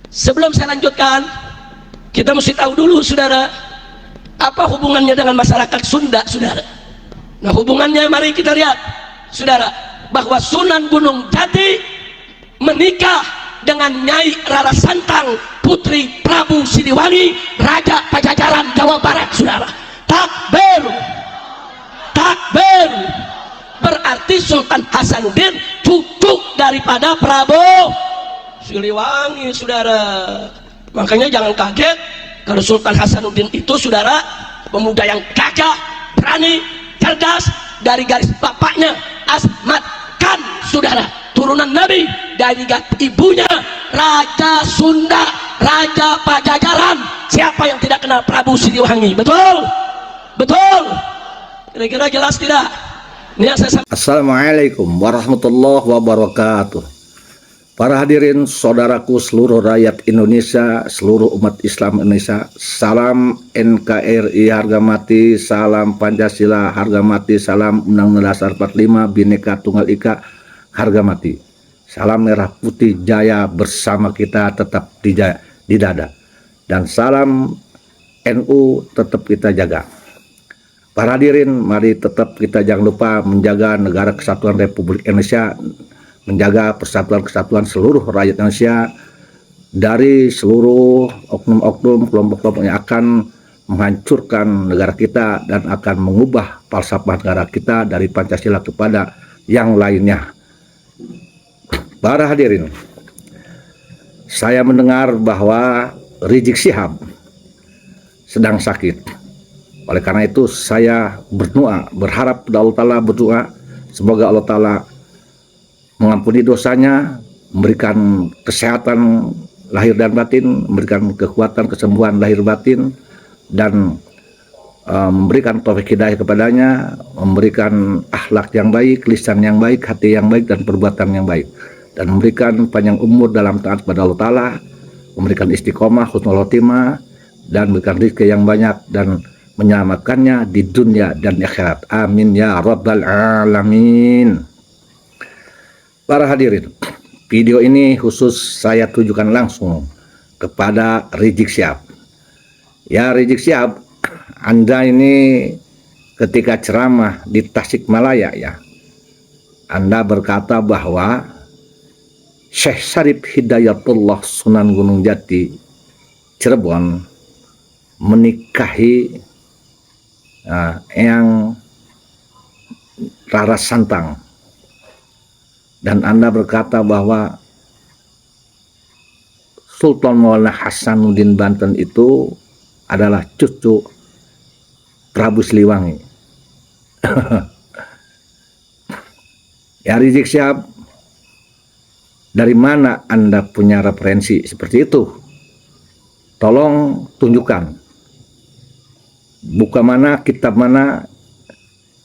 Sebelum saya lanjutkan, kita mesti tahu dulu saudara, apa hubungannya dengan masyarakat Sunda saudara. Nah hubungannya mari kita lihat saudara, bahwa Sunan Gunung Jati menikah dengan Nyai Rara Santang, putri Prabu Siliwangi, Raja Pajajaran Jawa Barat saudara. Takbir, takbir. Berarti Sultan Hasanuddin cucu daripada Prabu Siliwangi saudara. Makanya jangan kaget kalau Sultan Hasanuddin itu saudara pemuda yang gagah, berani, cerdas, dari garis bapaknya Asmat Khan saudara, turunan Nabi, dari ibunya Raja Sunda, Raja Pajajaran. Siapa yang tidak kenal Prabu Siliwangi? Betul? Betul? Kira-kira jelas tidak? Ini yang saya... Assalamualaikum warahmatullahi wabarakatuh. Para hadirin, saudaraku seluruh rakyat Indonesia, seluruh umat Islam Indonesia, salam NKRI harga mati, salam Pancasila harga mati, salam Undang-Undang Dasar 45 Bhinneka Tunggal Ika harga mati. Salam merah putih jaya bersama kita tetap di dada. Dan salam NU tetap kita jaga. Para hadirin, mari tetap kita jangan lupa menjaga negara kesatuan Republik Indonesia, menjaga persatuan-kesatuan seluruh rakyat Indonesia dari seluruh oknum-oknum kelompok-kelompok yang akan menghancurkan negara kita dan akan mengubah falsafah negara kita dari Pancasila kepada yang lainnya. Para hadirin, saya mendengar bahwa Rizik Syihab sedang sakit. Oleh karena itu saya berdoa, berharap kepada Allah Ta'ala, berdoa semoga Allah Ta'ala mengampuni dosanya, memberikan kesehatan lahir dan batin, memberikan kekuatan kesembuhan lahir batin, dan memberikan taufik hidayah kepadanya, memberikan akhlak yang baik, lisan yang baik, hati yang baik, dan perbuatan yang baik, dan memberikan panjang umur dalam taat kepada Allah Ta'ala, memberikan istiqomah, husnul khotimah, dan memberikan rezeki yang banyak dan menyelamatkannya di dunia dan di akhirat. Amin ya rabbal alamin. Para hadirin, video ini khusus saya tujukan langsung kepada Rizik Syihab. Ya Rizik Syihab, Anda ini ketika ceramah di Tasikmalaya ya, Anda berkata bahwa Syekh Syarif Hidayatullah Sunan Gunung Jati Cirebon menikahi Eyang Rara Santang, dan Anda berkata bahwa Sultan Maulana Hasanuddin Banten itu adalah cucu Prabu Siliwangi. Ya Rizik Syihab, dari mana Anda punya referensi seperti itu? Tolong tunjukkan. Buku mana, kitab mana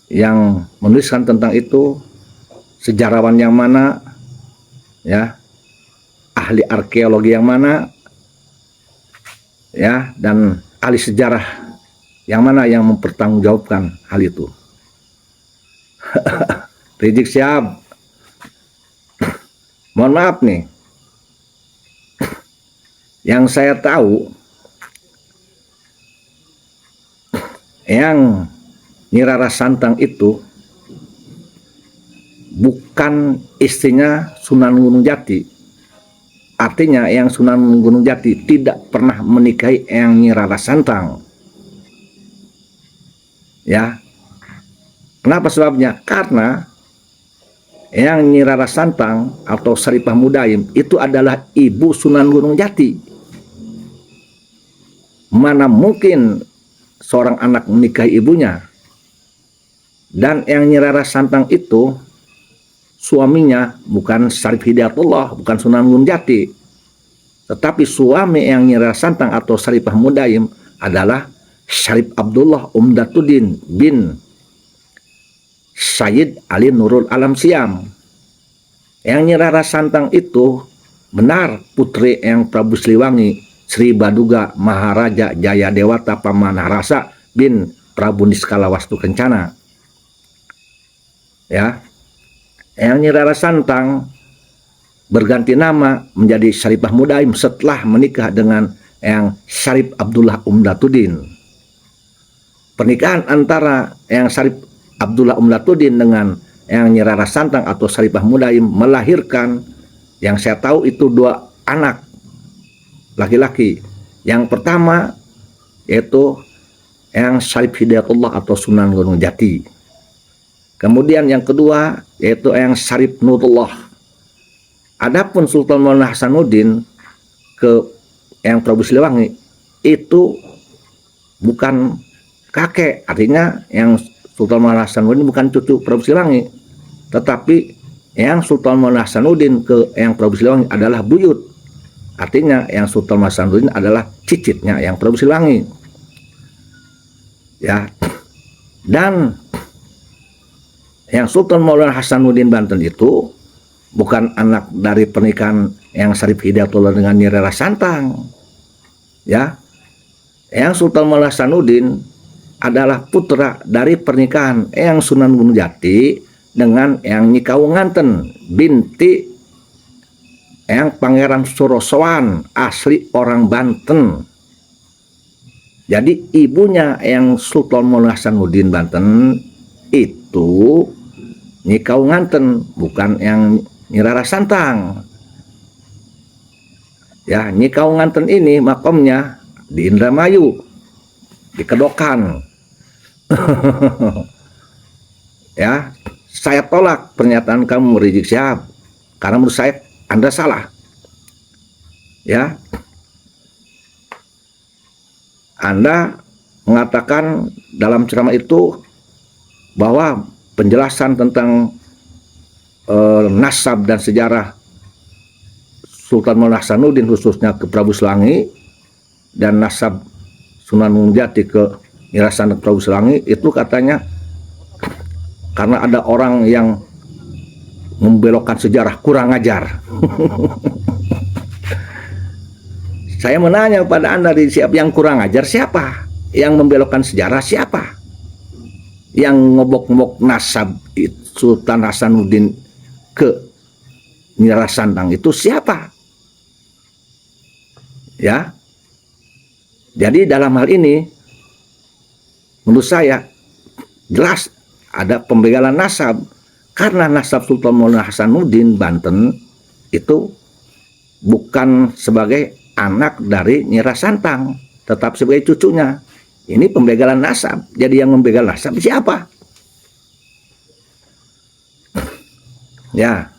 yang menuliskan tentang itu, sejarawan yang mana, ya, ahli arkeologi yang mana, ya, dan ahli sejarah yang mana yang mempertanggungjawabkan hal itu. Rizik Syihab, mohon maaf nih, yang saya tahu yang Nyi Rara Santang itu bukan istrinya Sunan Gunung Jati. Artinya yang Sunan Gunung Jati tidak pernah menikahi yang Nyi Rara Santang. Ya. Kenapa sebabnya? Karena yang Nyi Rara Santang atau Saripah Mudaim itu adalah ibu Sunan Gunung Jati. Mana mungkin seorang anak menikahi ibunya. Dan yang Nyi Rara Santang itu suaminya bukan Syarif Hidayatullah, bukan Sunan Gunung Jati, tetapi suami yang Nyi Rara Santang atau Saripah Mudaim adalah Syarif Abdullah Umdatuddin bin Sayyid Ali Nurul Alam Siam. Yang Nyi Rara Santang itu benar putri yang Prabu Siliwangi, Sri Baduga Maharaja Jaya Dewata Pamanarasa bin Prabu Niskala Wastu Kencana. Ya, yang Nyi Rara Santang berganti nama menjadi Syarifah Mudaim setelah menikah dengan Eyang Syarif Abdullah Umdatuddin. Pernikahan antara Eyang Syarif Abdullah Umdatuddin dengan Eyang Nyi Rara Santang atau Syarifah Mudaim melahirkan, yang saya tahu itu 2 anak laki-laki. Yang pertama yaitu Eyang Syarif Hidayatullah atau Sunan Gunung Jati. Kemudian yang kedua yaitu Eyang Syarif Nurullah. Adapun Sultan Maulana Hasanuddin ke Eyang Prabu Siliwangi itu bukan kakek, artinya yang Sultan Maulana Hasanuddin bukan cucu Prabu Siliwangi, tetapi yang Sultan Maulana Hasanuddin ke Eyang Prabu Siliwangi adalah buyut, artinya yang Sultan Maulana Hasanuddin adalah cicitnya yang Prabu Siliwangi. Ya, dan yang Sultan Maulana Hasanuddin Banten itu bukan anak dari pernikahan yang Syarif Hidayatullah dengan Nyi Rara Santang. Ya, yang Sultan Maulana Hasanuddin adalah putra dari pernikahan yang Sunan Gunung Jati dengan yang Nyi Kawunganten binti yang Pangeran Surosowan, asli orang Banten. Jadi ibunya yang Sultan Maulana Hasanuddin Banten itu Nyi Kawunganten, bukan yang Nyi Rara Santang. Ya, Nyi Kawunganten ini makomnya di Indramayu, di Kedokan. Ya, saya tolak pernyataan kamu Rizik Syihab karena menurut saya Anda salah. Ya, Anda mengatakan dalam ceramah itu bahwa penjelasan tentang nasab dan sejarah Sultan Maulana Hasanuddin khususnya ke Prabu Siliwangi dan nasab Sunan Gunung Jati ke Nyi Rara Santang Prabu Siliwangi itu katanya karena ada orang yang membelokkan sejarah, kurang ajar. Saya menanya kepada Anda, siapa yang kurang ajar? Siapa? Yang membelokkan sejarah siapa? Yang ngobok-ngobok nasab Sultan Hasanuddin ke Nyi Rara Santang itu siapa? Ya. Jadi dalam hal ini menurut saya jelas ada pembegalan nasab, karena nasab Sultan Maulana Hasanuddin Banten itu bukan sebagai anak dari Nyi Rara Santang, tetap sebagai cucunya. Ini pembegalan nasab. Jadi yang membegal nasab siapa? Ya,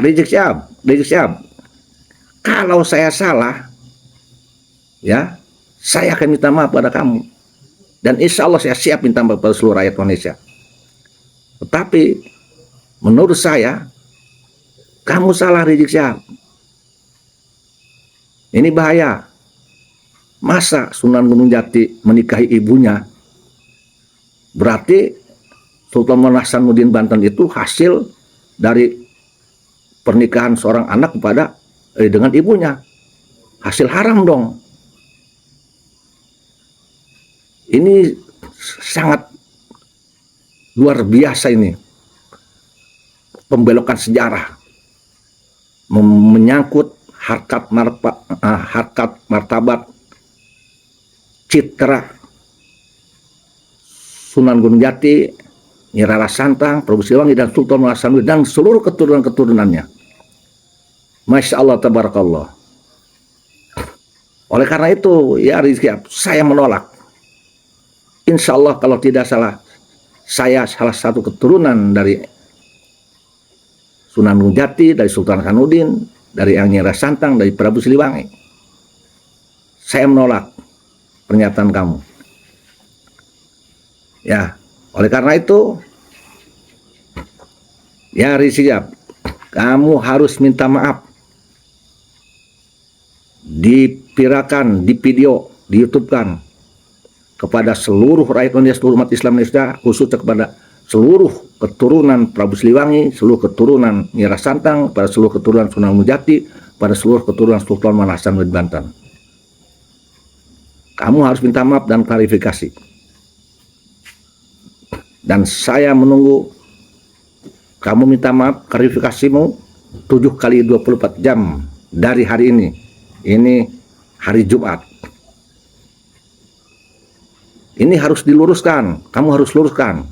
Rizik Syihab. Kalau saya salah, ya, saya akan minta maaf pada kamu. Dan insya Allah saya siap minta maaf pada seluruh rakyat Indonesia. Tetapi menurut saya, kamu salah Rizik Syihab. Ini bahaya. Masa Sunan Gunung Jati menikahi ibunya? Berarti Sultan Maulana Hasanuddin Banten itu hasil dari pernikahan seorang anak kepada dengan ibunya. Hasil haram dong. Ini sangat luar biasa ini. Pembelokan sejarah. Menyangkut harkat martabat citra Sunan Gunung Jati, Nyi Rara Santang, Prabu Siliwangi dan Sultan Maulana Hasanuddin dan seluruh keturunan-keturunannya. Masya Allah, tabarakallah. Oleh karena itu, ya Rizik Syihab, saya menolak. Insya Allah kalau tidak salah, saya salah satu keturunan dari Sunan Gunung Jati, dari Sultan Hasanuddin, dari Eyang Nyi Rara Santang, dari Prabu Siliwangi. Saya menolak pernyataan kamu. Ya, oleh karena itu, ya Rizik Syihab, kamu harus minta maaf. Dipirakan, di video, di YouTube kan kepada seluruh rakyat Indonesia, seluruh umat Islam Indonesia, khususnya kepada seluruh keturunan Prabu Siliwangi, seluruh keturunan Nyi Rara Santang, pada seluruh keturunan Sunan Gunung Jati, pada seluruh keturunan Sultan Maulana Hasanuddin Banten. Kamu harus minta maaf dan klarifikasi. Dan saya menunggu kamu minta maaf, klarifikasimu 7 kali 24 jam dari hari ini hari Jumat. Ini harus diluruskan, kamu harus luruskan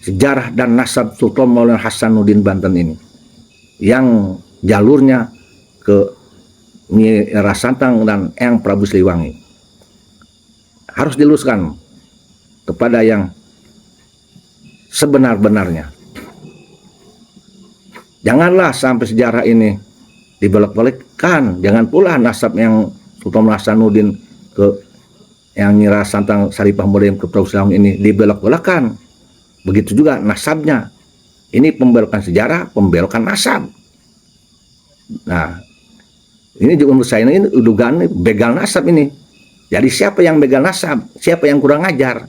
sejarah dan nasab Sultan Maulana Hasanuddin Banten ini, yang jalurnya ke Nyi Rara Santang dan Eyang Prabu Siliwangi. Harus diluruskan kepada yang sebenar-benarnya. Janganlah sampai sejarah ini dibalik-balikkan. Jangan pula nasab yang Sultan Hasanuddin ke yang Nyi Rara Santang Saripah Muda ke Prabu Siliwangi ini dibelok-belokkan. Begitu juga nasabnya. Ini pembelokan sejarah, pembelokan nasab. Nah, ini juga menurut saya ini dugaan begal nasab ini. Jadi siapa yang begal nasab? Siapa yang kurang ajar?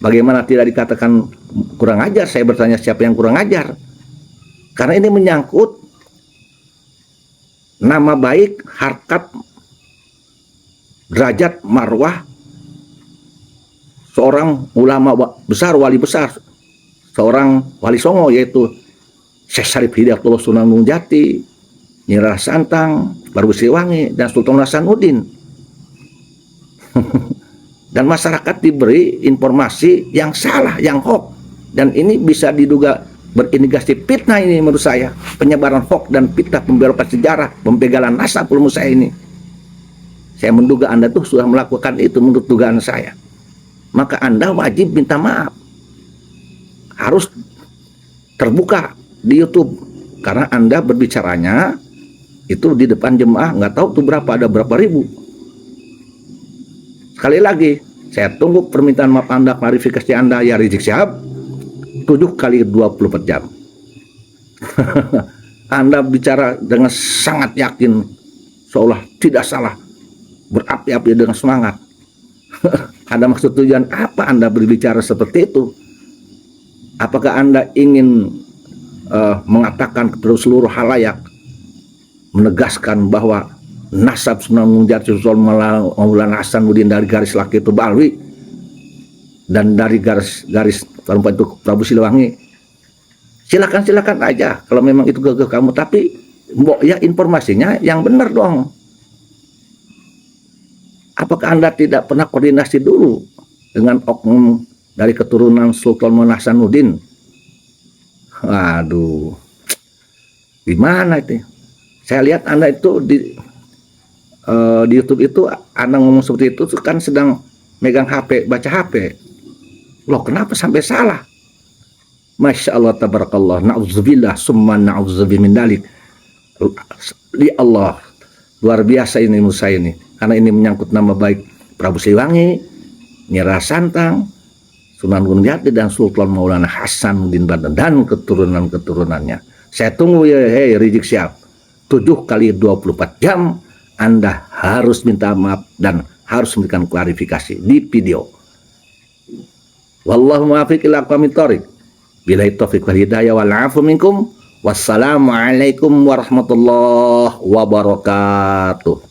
Bagaimana tidak dikatakan kurang ajar? Saya bertanya siapa yang kurang ajar? Karena ini menyangkut nama baik, harkat, derajat, marwah seorang ulama besar, wali besar, seorang wali songo, yaitu Syekh Syarif Hidayatullah Sunan Gunung Jati, Nyi Rara Santang, Prabu Siliwangi, dan Sultan Hasanuddin. Dan masyarakat diberi informasi yang salah, yang hoax, dan ini bisa diduga berindikasi fitnah ini menurut saya, penyebaran hoax dan fitnah, pembelokan sejarah, pembegalan nasab menurut saya ini. Saya menduga Anda tuh sudah melakukan itu menurut dugaan saya. Maka Anda wajib minta maaf. Harus terbuka di YouTube, karena Anda berbicaranya itu di depan jemaah, nggak tahu tuh berapa, ada berapa ribu. Sekali lagi, saya tunggu permintaan maaf Anda, klarifikasi Anda ya Rizik Syihab, 7 kali 24 jam. Anda bicara dengan sangat yakin, seolah tidak salah, berapi-api dengan semangat. Ada maksud tujuan apa Anda berbicara seperti itu? Apakah Anda ingin mengatakan kepada seluruh halayak, menegaskan bahwa nasab Sunan Gunung Jati Sultan Maulana Hasanuddin dari garis laki itu Balwi, dan dari garis perempuan itu Prabu Siliwangi? Silakan aja kalau memang itu ke kamu, tapi ya informasinya yang benar dong. Apakah Anda tidak pernah koordinasi dulu dengan oknum dari keturunan Sultan Maulana Hasanuddin? Waduh, gimana itu? Saya lihat Anda itu di YouTube itu Anda ngomong seperti itu kan sedang megang HP, baca HP. Loh, kenapa sampai salah? Masya Allah, tabarakallah, na'udzubillah, summa na'udzubillah min dalik. Li Allah, luar biasa ini menurut saya ini. Karena ini menyangkut nama baik Prabu Siliwangi, Nyi Rara Santang, Sunan Gunung Jati, dan Sultan Maulana Hasanuddin Banten dan keturunan-keturunannya. Saya tunggu ya, hei Rizik Syihab, 7 kali 24 jam Anda harus minta maaf dan harus memberikan klarifikasi di video. Wallahu muwaffiq ila aqwamit thoriq. Billahi taufiq wal hidayah wal 'afu minkum. Wassalamualaikum warahmatullahi wabarakatuh.